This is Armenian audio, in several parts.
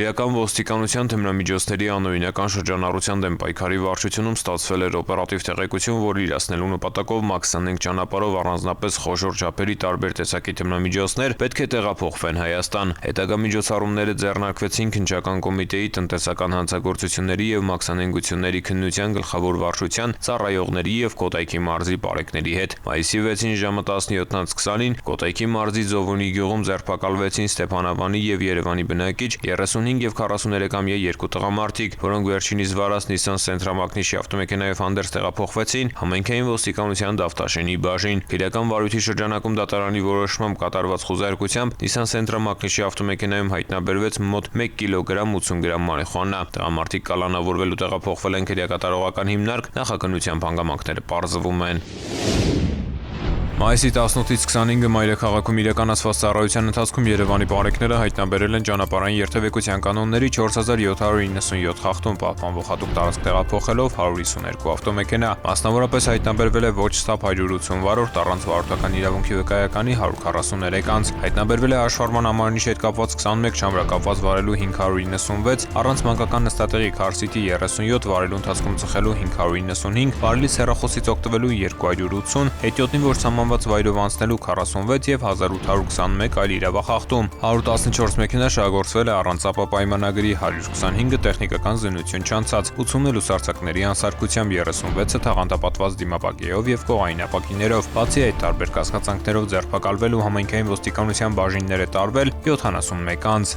Քրեական ոստիկանության թմրամիջոցների անօրինական շրջանառության դեմ պայքարի վարչությունում ստացվել էր օպերատիվ տեղեկություն, որ իրացնելու նպատակով MAX-25 ճանապարհով առանձնապես խոշոր չափերի տարբեր տեսակի թմրամիջոցներ պետք է տեղափոխվեն Հայաստան։ Հետագա միջոցառումները ձեռնարկվեցին Քննչական կոմիտեի տնտեսական հանցագործությունների եւ մաքսանենգությունների քննության գլխավոր վարչության ծառայողների եւ Կոտայքի մարզի բարեկների հետ։ Մայիսի 6-ին ժամը 17:20-ին Կոտայքի մարզի Զովունի գյուղում ձերբակալվեցին Ստեփանավանի եւ Երևանի բնակիչ 35 եւ 43-ամյա երկու տղամարդիկ, որոնք վերջինիս վարած Nissan Sentra մակնիշի ավտոմեքենայով հանդերձ տեղափոխվեցին համայնքային ոստիկանության Դավթաշենի բաժին։ Քրեական վարույթի շրջանակում դատարանի որոշմամբ կատարված խոզարկությամբ Nissan Sentra մակնիշի ավտոմեքենայում հայտնաբերվեց մոտ 1 կիլոգրամ 80 գրամ մարիխուանա։ Տղամարդիկ կալանավորվել ու տեղափոխվել են քրեակատարողական հիմնարկ, նախաքննությամբ հանգամանքները պարզվում են։ Մայիսի 18-ից 25-ը մայրաքաղաքում իրականացված ծառայության ընթացքում Երևանի բարեկները հայտնաբերել են ճանապարհային երթևեկության կանոնների 4797 խախտում, պահպանվող հատուկ տարածք տեղափոխելով 152 ավտոմեքենա, մասնավորապես հայտնաբերվել է ոչ ստապ 180 վարորդ, առանց վարորդական իրավունքի վկայականի 143 անձ, հայտնաբերվել է հաշվառման համարնիշի հետ կապված 21, շամրակապված վարելու 596, առանց մանկական նստատեղի քարսիտի 37, վարելու ընթացքում ծխելու 595, վարելիս հեռախոսից օգտվելու 280, հետիոտնի որ սահմանված վայրով անցնելու 46 եւ 1821 այլ իրավախախտում, 114 մեքենա շահագործվել է առանց ապա պայմանագրի, 125-ը տեխնիկական զինություն չանցած, 80-ը լուսարձակների անսարքությամբ, 36-ը թաղանթապատված դիմապակեով եւ կողային ապակիներով։ Բացի այդ տարբեր կասկածանքներով ձերբակալվել ու համայնքային ոստիկանության բաժիններ է տարվել 71 անձ։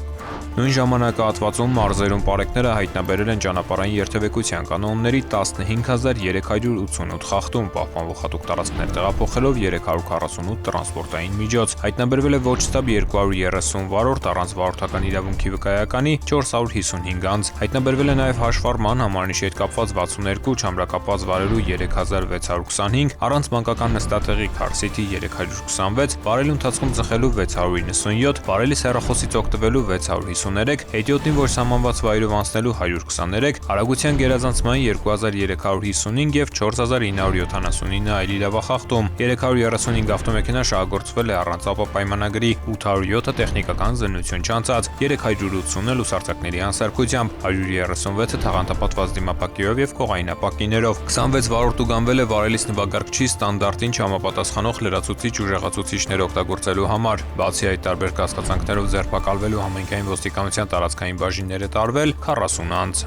Նույն ժամանակահատվածում մարզերում պարեկները հայտնաբերել են ճանապարհային երթևեկության կանոնների 15388 խախտում, պահպանվող հատուկ տարածքներ տեղափոխելով 348 տրանսպորտային միջոց, հայտնաբերվել է ոչ ստապ 230 վարորդ, առանց վարորդական իրավունքի վկայականի 455 անձ, հայտնաբերվել է նաև հաշվառման համարնիշի հետ կապված 62, չամրակապված վարելու 3625, առանց մանկական նստատեղի քարսիտի 326, վարելու ընթացքում ծխելու 697, վարելիս հեռախոսից օգտվելու 653, հետիոտնի որ սահմանված վայրով անցնելու 123, արագության գերազանցման 2355 եւ 4979 այլ իրավախախտում, 335 ավտոմեքենա շահագործվել է առանց ապա պայմանագրի, 807-ը տեխնիկական զննություն չանցած, 380-ը լուսարձակների անսարքությամբ, 136-ը թաղանթապատված դիմապակեով եւ կողային ապակիներով, 26 վարորդ ուղղանվել է վարելիս նվագարկչի ստանդարտին չհամապատասխանող լրացուցիչ ուժեղացուցիչներ օգտագործելու համար։ Բացի այդ տարբեր կասկածանքներով ձերբակալվելու համայնքային ոստիկանության տարածքային բաժիններ է տարվել 40 անձ։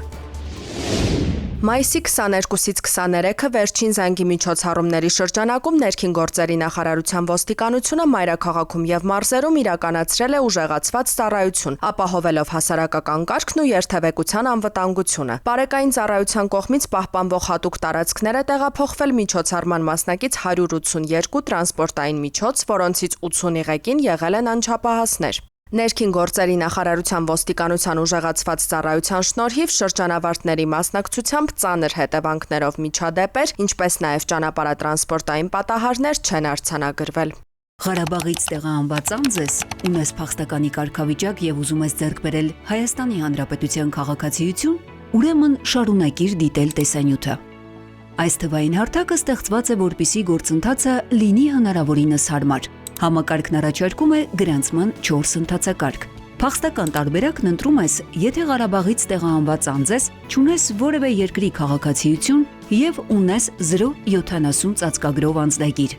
Մայիսի 22-ից 23-ը վերջին զանգի միջոցառումների շրջանակում ներքին գործերի նախարարության ոստիկանությունը մայրաքաղաքում եւ մարզերում իրականացրել է ուժեղացված ծառայություն, ապահովելով հասարակական կարգն ու երթևեկության անվտանգությունը։ Բարեկային ծառայության կողմից պահպանվող հատուկ տարածքներ է տեղափոխվել միջոցառման մասնակից 182 տրանսպորտային միջոց, որոնցից 80-ի ղեկին եղել են անչափահասներ։ Ներքին գործերի նախարարության ոստիկանության ուժեղացված ծառայության շնորհիվ շրջանավարտների մասնակցությամբ ծանր հետևանքներով միջադեպեր, ինչպես նաև ճանապարհատրանսպորտային պատահարներ չեն արձանագրվել։ Ղարաբաղից տեղահանված անձ ես, ունես փախստականի կարգավիճակ եւ ուզում ես ձեռք բերել Հայաստանի Հանրապետության քաղաքացիություն, ուրեմն շարունակիր դիտել տեսանյութը։ Այս թվային հարթակը ստեղծված է, որպեսզի գործընթացը լինի հնարավորինս հարմար։ Համակարգն առաջարկում է գրանցման 4 ընթացակարգ։ Փախստական տարբերակն ընտրում ես, եթե Ղարաբաղից տեղահանված անձ ես, չունես որևէ երկրի քաղաքացիություն եւ ունես 070 ծածկագրով անձնագիր։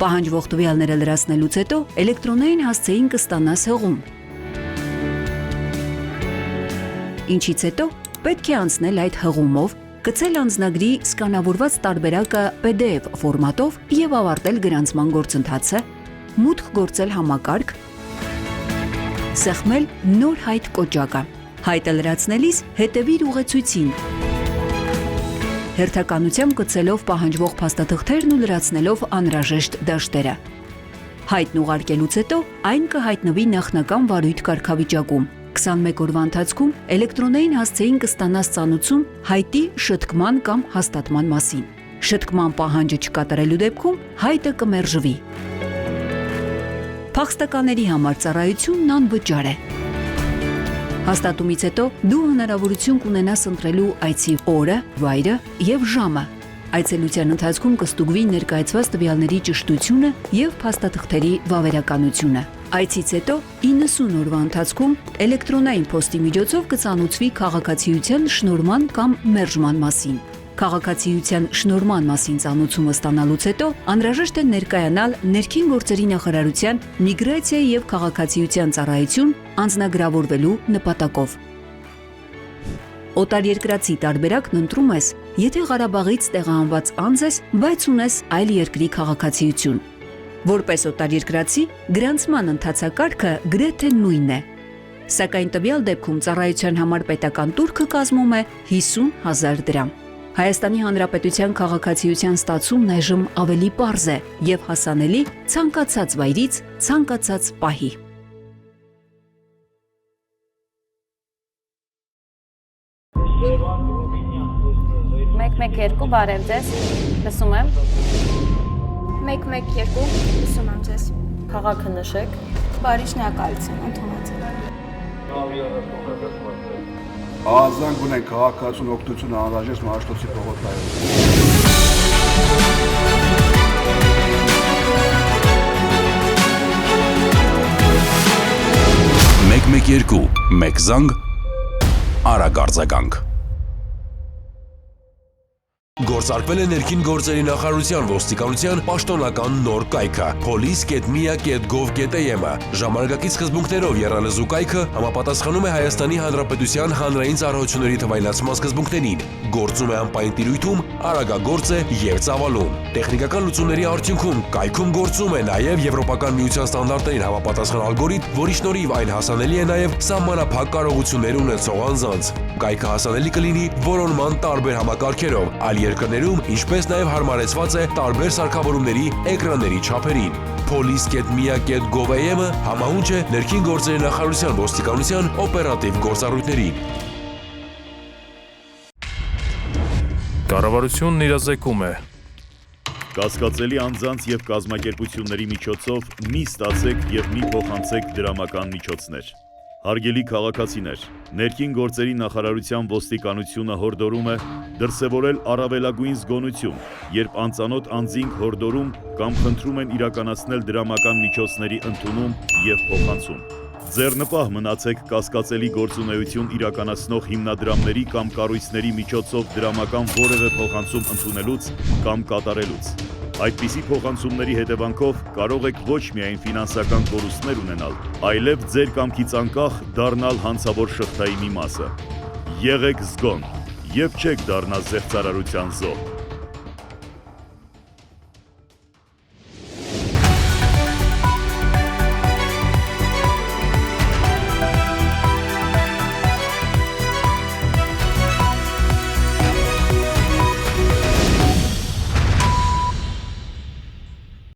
Պահանջվող տվյալները լրացնելուց հետո էլեկտրոնային հասցեին կստանաս հղում։ Ինչից հետո պետք է անցնել այդ հղումով, գցել անձնագրի սկանավորված տարբերակը PDF ֆորմատով եւ ավարտել գրանցման գործընթացը, մուտք գործել համակարգ, սեղմել նոր հայտ կոճակը։ Հայտը լրացնելիս հետևիր ուղեցույցին։ Հերթականությամբ գցելով պահանջվող փաստաթղթերն ու լրացնելով անհրաժեշտ դաշտերը։ Հայտն ուղարկելուց հետո այն կհայտնվի նախնական վարույթ կարգավիճակում։ 21 օրվա ընթացքում էլեկտրոնային հասցեին կստանաս ծանուցում հայտի շտկման կամ հաստատման մասին։ Շտկման պահանջը չկատարելու դեպքում հայտը կմերժվի։ Փախստականների համար ծառայությունն անվճար է։ Հաստատումից հետո դու հնարավորություն կունենաս ընտրելու այցի օրը, վայրը եւ ժամը։ Այցելության ընթացքում կստուգվի ներկայացված տվյալների ճշտությունը եւ փաստաթղթերի վավերականությունը։ Այցից հետո 90 օրվա ընթացքում էլեկտրոնային փոստի միջոցով կծանուցվի քաղաքացիության շնորհման կամ մերժման մասին։ Քաղաքացիության շնորհման մասին ծանուցումը ստանալուց հետո անհրաժեշտ է ներկայանալ Ներքին գործերի նախարարության միգրացիա եւ քաղաքացիության ծառայություն անձնագրավորվելու նպատակով։ Օտարերկրացի տարբերակն ընտրում ես, եթե Ղարաբաղից տեղահանված անձ ես, բայց ունես այլ երկրի քաղաքացիություն։ Որպես օտարերկրացի, գրանցման ընթացակարգը գրեթե նույնն է։ Սակայն տվյալ դեպքում ծառայության համար պետական տուրքը կազմում է 50,000 դրամ։ Հայաստանի Հանրապետության քաղաքացիության ստացումն այժմ ավելի պարզ է եւ հասանելի ցանկացած վայրից, ցանկացած պահի։ Մեկ-մեկ-2 բարև ձեզ, լսում եմ։ 1-1-2 լսում եմ ձեզ։ Քաղաքը նշեք։ Բարի շնորհակալություն, ընդունած։ Ահազանգ ունենք քաղաքացուն օգնություն անհրաժեշտ Մաշտոցի փողոցներում։ մեկ զանգ, արագ արձագանք։ Գործարկվել է Ներքին գործերի նախարարության ոստիկանության պաշտոնական նոր կայքը police.mia.gov.am-ը։ Ժամանակակից սկզբունքներով եռալեզու կայքը համապատասխանում է Հայաստանի Հանրապետության հանրային ծառայությունների թվայնացման սկզբունքներին, գործում է անպայման տիրույթում, արագագործ է եւ ծավալուն։ Տեխնիկական լուծումների արդյունքում կայքում գործում է նաեւ Եվրոպական միության ստանդարտներին համապատասխան ալգորիթմ, որի շնորհիվ այն հասանելի է նաեւ սահմանափակ կարողություններ ունեցող անձանց։ Կայքը հասանելի կլինի որոնման տարբեր համակարգերով, այլ երկրներում, ինչպես նաև հարմարեցված է տարբեր սարքավորումների էկրանների չափերին։ police.mia.gov.am-ը համահունչ է Ներքին գործերի նախարարության ոստիկանության օպերատիվ գործառույթներին։ Կառավարությունն իրազեկում է։ Կասկածելի անձանց եւ կազմակերպությունների միջոցով մի ստացեք եւ մի փոխանցեք դրամական միջոցներ։ Հարգելի քաղաքացիներ, Ներքին գործերի նախարարության ոստիկանությունը հորդորում է դրսևորել առավելագույն զգոնություն, երբ անծանոթ անձինք հորդորում կամ խնդրում են իրականացնել դրամական միջոցների ընդունում եւ փոխանցում։ Ձեռնպահ մնացեք կասկածելի գործունեություն իրականացնող հիմնադրամների կամ կառույցների միջոցով դրամական որևէ փոխանցում ընդունելուց կամ կատարելուց։ Այդպիսի փոխանցումների հետևանքով կարող եք ոչ միայն ֆինանսական կորուստներ ունենալ, այլև ձեր կամքից անկախ դառնալ հանցավոր շղթայի մի մասը։ Եղեք զգոն եւ չեք դառնա զեղծարարության զոհ։